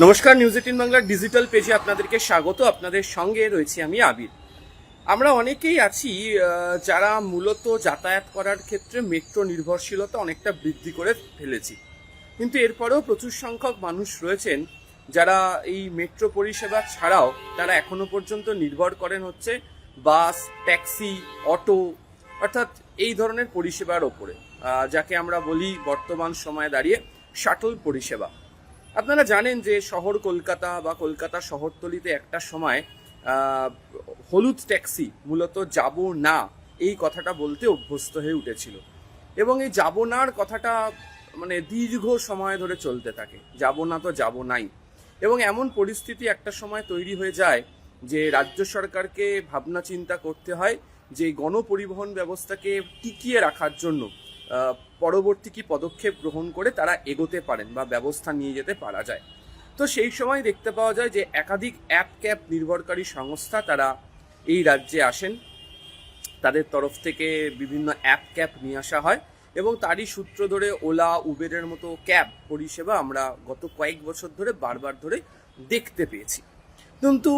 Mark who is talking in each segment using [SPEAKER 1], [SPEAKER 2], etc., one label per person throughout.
[SPEAKER 1] নমস্কার, নিউজ 18 বাংলার ডিজিটাল পেজে আপনাদেরকে স্বাগত। আপনাদের সঙ্গে রয়েছি আমি আবির। আমরা অনেকেই আছি যারা মূলত যাতায়াত করার ক্ষেত্রে মেট্রো নির্ভরশীলতা অনেকটা বৃদ্ধি করে ফেলেছি, কিন্তু এরপরেও প্রচুর সংখ্যক মানুষ রয়েছেন যারা এই মেট্রো পরিষেবা ছাড়াও তারা এখনো পর্যন্ত নির্ভর করেন হচ্ছে বাস, ট্যাক্সি, অটো, অর্থাৎ এই ধরনের পরিষেবার ওপরে, যাকে আমরা বলি বর্তমান সময়ে দাঁড়িয়ে শাটল পরিষেবা। আপনারা জানেন যে শহর কলকাতা বা কলকাতা শহরতলিতে একটা সময় হলুদ ট্যাক্সি মূলত যাব না এই কথাটা বলতে অভ্যস্ত হয়ে উঠেছিল, এবং এই যাব নার কথাটা মানে দীর্ঘ সময় ধরে চলতে থাকে, যাব না তো যাব নাই। এবং এমন পরিস্থিতি একটা সময় তৈরি হয়ে যায় যে রাজ্য সরকারকে ভাবনা চিন্তা করতে হয় যে গণপরিবহন ব্যবস্থাকে টিকিয়ে রাখার জন্য পরবর্তী কি পদক্ষেপ গ্রহণ করে তারা এগোতে পারেন বা ব্যবস্থা নিয়ে যেতে পারা যায়। তো সেই সময় দেখতে পাওয়া যায় যে একাধিক অ্যাপ ক্যাব নির্ভরকারী সংস্থা তারা এই রাজ্যে আসেন, তাদের তরফ থেকে বিভিন্ন অ্যাপ ক্যাব নিয়ে আসা হয়, এবং তারই সূত্র ধরে ওলা, উবেরের মতো ক্যাব পরিষেবা আমরা গত কয়েক বছর ধরে বারবার ধরে দেখতে পেয়েছি। কিন্তু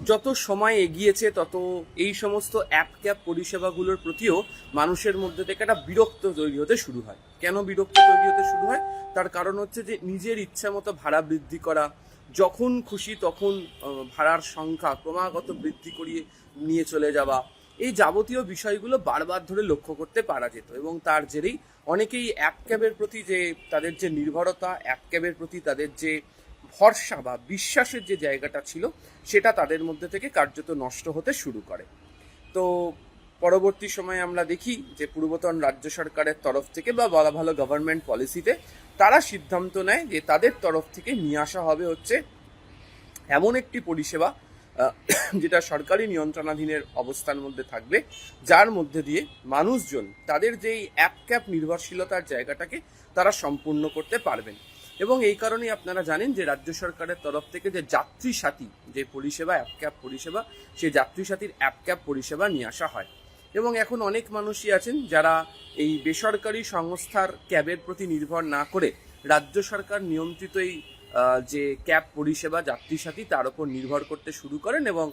[SPEAKER 1] যত সময় এগিয়েছে তত এই সমস্ত অ্যাপ ক্যাব পরিষেবাগুলোর প্রতিও মানুষের মধ্যে থেকে একটা বিরক্ত তৈরি হতে শুরু হয়। কেন বিরক্ত তৈরি হতে শুরু হয়? তার কারণ হচ্ছে যে নিজের ইচ্ছা মতো ভাড়া বৃদ্ধি করা, যখন খুশি তখন ভাড়ার সংখ্যা ক্রমাগত বৃদ্ধি করিয়ে নিয়ে চলে যাওয়া, এই যাবতীয় বিষয়গুলো বারবার ধরে লক্ষ্য করতে পারা যেত, এবং তার জেরেই অনেকেই অ্যাপ ক্যাবের প্রতি যে তাদের যে নির্ভরতা, অ্যাপ ক্যাবের প্রতি তাদের যে ভরসা বা বিশ্বাসের যে জায়গাটা ছিল সেটা তাদের মধ্যে থেকে কার্যত নষ্ট হতে শুরু করে। তো পরবর্তী সময়ে আমরা দেখি যে পূর্বতন রাজ্য সরকারের তরফ থেকে বা বলা ভালো গভর্নমেন্ট পলিসিতে তারা সিদ্ধান্ত নেয় যে তাদের তরফ থেকে নিয়ে আসা হবে হচ্ছে এমন একটি পরিষেবা যেটা সরকারি নিয়ন্ত্রণাধীনের অবস্থার মধ্যে থাকবে, যার মধ্যে দিয়ে মানুষজন তাদের যেই অ্যাপ ক্যাব নির্ভরশীলতার জায়গাটাকে তারা সম্পূর্ণ করতে পারবেন। এবং এই কারণেই আপনারা জানেন যে রাজ্য সরকারের তরফ থেকে যে যাত্রী সাথী যে পরিষেবা, অ্যাপ ক্যাব পরিষেবা, সেই যাত্রী সাথীর অ্যাপ ক্যাব পরিষেবা নিয়ে আসা হয়। এবং এখন অনেক মানুষই আছেন যারা এই বেসরকারি সংস্থার ক্যাবের প্রতি নির্ভর না করে রাজ্য সরকার নিয়ন্ত্রিত এই যে ক্যাব পরিষেবা যাত্রী সাথী তার উপর নির্ভর করতে শুরু করেন, এবং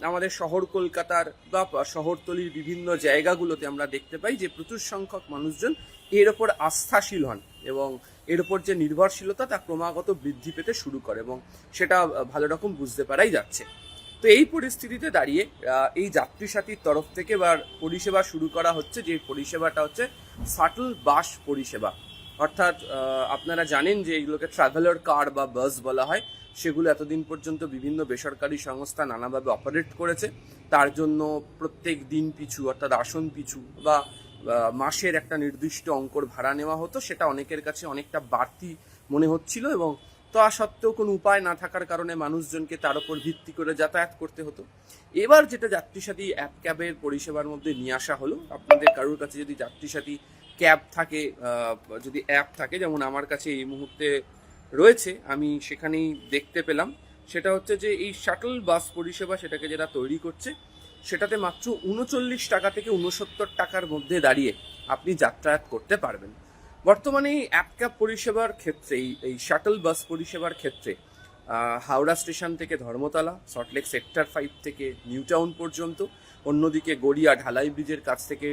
[SPEAKER 1] আমাদের শহর কলকাতার বা শহরতলির বিভিন্ন জায়গাগুলোতে আমরা দেখতে পাই যে প্রচুর সংখ্যক মানুষজন এর ওপর আস্থাশীল হন, এবং এর ওপর যে নির্ভরশীলতা তা ক্রমাগত বৃদ্ধি পেতে শুরু করে, এবং সেটা ভালো রকম বুঝতে পারাই যাচ্ছে। তো এই পরিস্থিতিতে দাঁড়িয়ে এই যাত্রী সাথীর তরফ থেকে এবার পরিষেবা শুরু করা হচ্ছে, যে পরিষেবাটা হচ্ছে শাটল বাস পরিষেবা। অর্থাৎ আপনারা জানেন যে এগুলোকে ট্রাভেলার কার বা বাস বলা হয়। সেগুলো এতদিন পর্যন্ত বিভিন্ন বেসরকারি সংস্থা নানাভাবে অপারেট করেছে। তার জন্য প্রত্যেক দিন পিছু অর্থাৎ আসন পিছু বা মাসের একটা নির্দিষ্ট অঙ্কর ভাড়া নেওয়া হতো, সেটা অনেকের কাছে অনেকটা বাড়তি মনে হচ্ছিল, এবং তা সত্ত্বেও কোনো উপায় না থাকার কারণে মানুষজনকে তার উপর ভিত্তি করে যাতায়াত করতে হতো। এবার যেটা যাত্রী সাথী অ্যাপ ক্যাবের পরিষেবার মধ্যে নিয়ে আসা হলো, আপনাদের কারোর কাছে যদি যাত্রী সাথী ক্যাব থাকে, যদি অ্যাপ থাকে, যেমন আমার কাছে এই মুহূর্তে রয়েছে, আমি সেখানেই দেখতে পেলাম, সেটা হচ্ছে যে এই শাটল বাস পরিষেবা সেটাকে যেটা তৈরি করছে সেটাতে মাত্র 39 টাকা থেকে 69 টাকার মধ্যে দাঁড়িয়ে আপনি যাতায়াত করতে পারবেন। বর্তমানে এই অ্যাপ ক্যাব পরিষেবার ক্ষেত্রে, এই শাটল বাস পরিষেবার ক্ষেত্রে হাওড়া স্টেশন থেকে ধর্মতলা, সল্টলেক সেক্টর 5 থেকে নিউ টাউন পর্যন্ত, অন্যদিকে গড়িয়া ঢালাই ব্রিজের কাছ থেকে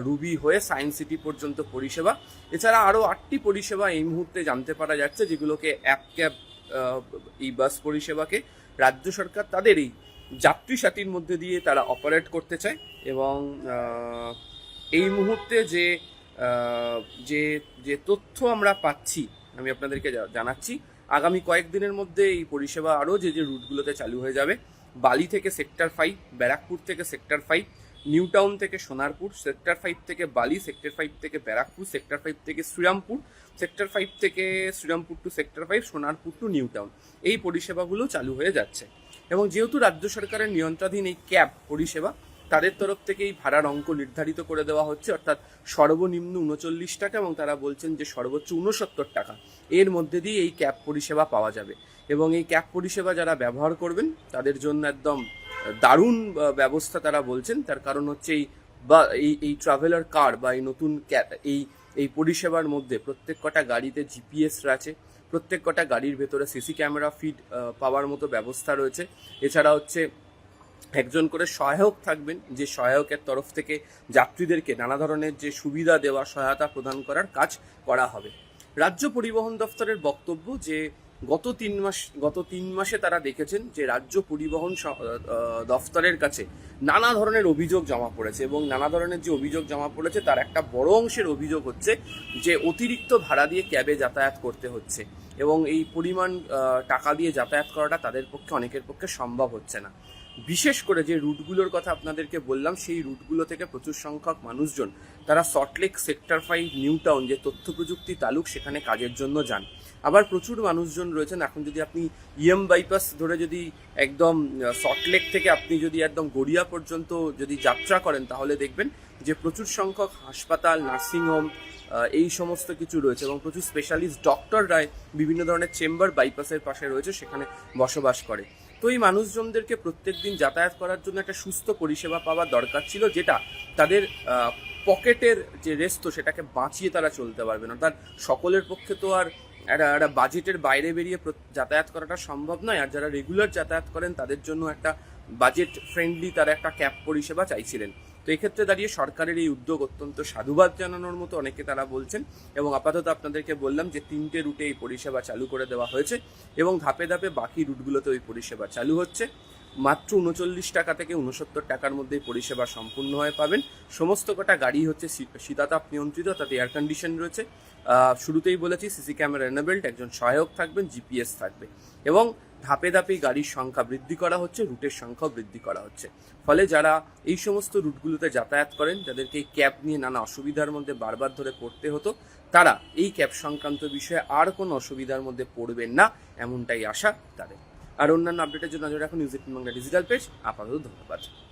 [SPEAKER 1] রুবি হয়ে সায়েন্স সিটি পর্যন্ত পরিষেবা, এছাড়া আরও 8টি পরিষেবা এই মুহূর্তে জানতে পারা যাচ্ছে, যেগুলোকে অ্যাপ ক্যাব এই বাস পরিষেবাকে রাজ্য সরকার তাদের এই যাত্রী সাথীর মধ্যে দিয়ে তারা অপারেট করতে চায়। এবং এই মুহূর্তে যে যে যে তথ্য আমরা পাচ্ছি আমি আপনাদেরকে জানাচ্ছি, আগামী কয়েকদিনের মধ্যে এই পরিষেবা আরও যে রুটগুলোতে চালু হয়ে যাবে। বালি থেকে সেক্টর 5, ব্যারাকপুর থেকে সেক্টর 5, নিউ টাউন থেকে সোনারপুর, সেক্টর 5 থেকে বালি, সেক্টর 5 থেকে ব্যারাকপুর, সেক্টর 5 থেকে শ্রীরামপুর, সেক্টর 5 থেকে Srirampur to sector 5, Sonarpur to New Town, এই পরিষেবাগুলো চালু হয়ে যাচ্ছে। এবং যেহেতু রাজ্য সরকারের নিয়ন্ত্রণাধীন এই ক্যাব পরিষেবা, তাদের তরফ থেকে এই ভাড়ার অঙ্ক নির্ধারিত করে দেওয়া হচ্ছে, অর্থাৎ সর্বনিম্ন 39 টাকা এবং তারা বলছেন যে সর্বোচ্চ 69 টাকা এর মধ্যে দিয়ে এই ক্যাব পরিষেবা পাওয়া যাবে। এবং এই ক্যাব পরিষেবা যারা ব্যবহার করবেন তাদের জন্য একদম দারুণ ব্যবস্থা তারা বলছেন। তার কারণ হচ্ছে এই ট্রাভেলার কার বা এই নতুন এই পরিষেবার মধ্যে প্রত্যেক কটা গাড়িতে জিপিএস আছে, প্রত্যেক কটা গাড়ির ভেতরে সিসি ক্যামেরা ফিড পাওয়ার মতো ব্যবস্থা রয়েছে। এছাড়া হচ্ছে একজন করে সহায়ক থাকবেন, যে সহায়কের তরফ থেকে যাত্রীদেরকে নানা ধরনের যে সুবিধা দেওয়া, সহায়তা প্রদান করার কাজ করা হবে। রাজ্য পরিবহন দফতরের বক্তব্য যে গত তিন মাসে তারা দেখেছেন যে রাজ্য পরিবহন দফতরের কাছে নানা ধরনের অভিযোগ জমা পড়েছে, এবং নানা ধরনের যে অভিযোগ জমা পড়েছে তার একটা বড় অংশের অভিযোগ হচ্ছে যে অতিরিক্ত ভাড়া দিয়ে ক্যাবে যাতায়াত করতে হচ্ছে, এবং এই পরিমাণ টাকা দিয়ে যাতায়াত করাটা তাদের পক্ষে, অনেকের পক্ষে সম্ভব হচ্ছে না। বিশেষ করে যে রুটগুলোর কথা আপনাদেরকে বললাম, সেই রুটগুলো থেকে প্রচুর সংখ্যক মানুষজন তারা সল্টলেক সেক্টর 5 নিউ টাউন, যে তথ্য প্রযুক্তি তালুক, সেখানে কাজের জন্য যান। আবার প্রচুর মানুষজন রয়েছেন, এখন যদি আপনি ইএম বাইপাস ধরে যদি একদম সল্টলেক থেকে আপনি যদি একদম গড়িয়া পর্যন্ত যদি যাত্রা করেন, তাহলে দেখবেন যে প্রচুর সংখ্যক হাসপাতাল, নার্সিংহোম, এই সমস্ত কিছু রয়েছে, এবং প্রচুর স্পেশালিস্ট ডক্টররাই বিভিন্ন ধরনের চেম্বার বাইপাসের পাশে রয়েছে, সেখানে বসবাস করে। তো এই মানুষজনদেরকে প্রত্যেক দিন যাতায়াত করার জন্য একটা সুস্থ পরিষেবা পাওয়ার দরকার ছিল, যেটা তাদের পকেটের যে রেস্ট, সেটাকে বাঁচিয়ে তারা চলতে পারবে না। অর্থাৎ সকলের পক্ষে তো আর একটা বাজেটের বাইরে বেরিয়ে যাতায়াত করাটা সম্ভব নয়। আর যারা রেগুলার যাতায়াত করেন তাদের জন্য একটা বাজেট ফ্রেন্ডলি তারা একটা ক্যাব পরিষেবা চাইছিলেন। তো এক্ষেত্রে দাঁড়িয়ে সরকারের এই উদ্যোগ অত্যন্ত সাধুবাদ জানানোর মতো, অনেকে তারা বলছেন। এবং আপাতত আপনাদেরকে বললাম যে 3টে রুটে এই পরিষেবা চালু করে দেওয়া হয়েছে, এবং ধাপে ধাপে বাকি রুটগুলোতে ওই পরিষেবা চালু হচ্ছে। মাত্র 39 টাকা থেকে 69 টাকার মধ্যে পরিষেবা সম্পূর্ণ হয়ে পাবেন। সমস্ত কটা গাড়ি হচ্ছে শীতাতাপ নিয়ন্ত্রিত, তাতে এয়ার কন্ডিশন রয়েছে। শুরুতেই বলেছি সিসি ক্যামেরা এনেবেলড, একজন সহায়ক থাকবেন, জিপিএস থাকবে, এবং ধাপে ধাপে গাড়ির সংখ্যা বৃদ্ধি করা হচ্ছে, রুটের সংখ্যাও বৃদ্ধি করা হচ্ছে। ফলে যারা এই সমস্ত রুটগুলোতে যাতায়াত করেন, যাদেরকে এই ক্যাব নিয়ে নানা অসুবিধার মধ্যে বারবার ধরে পড়তে হতো, তারা এই ক্যাব সংক্রান্ত বিষয়ে আর কোনো অসুবিধার মধ্যে পড়বেন না, এমনটাই আশা তাদের। আর অন্যান্য আপডেটের জন্য নজর রাখুন নিউজ 18 বাংলা ডিজিটাল পেজ। আপাতত ধন্যবাদ।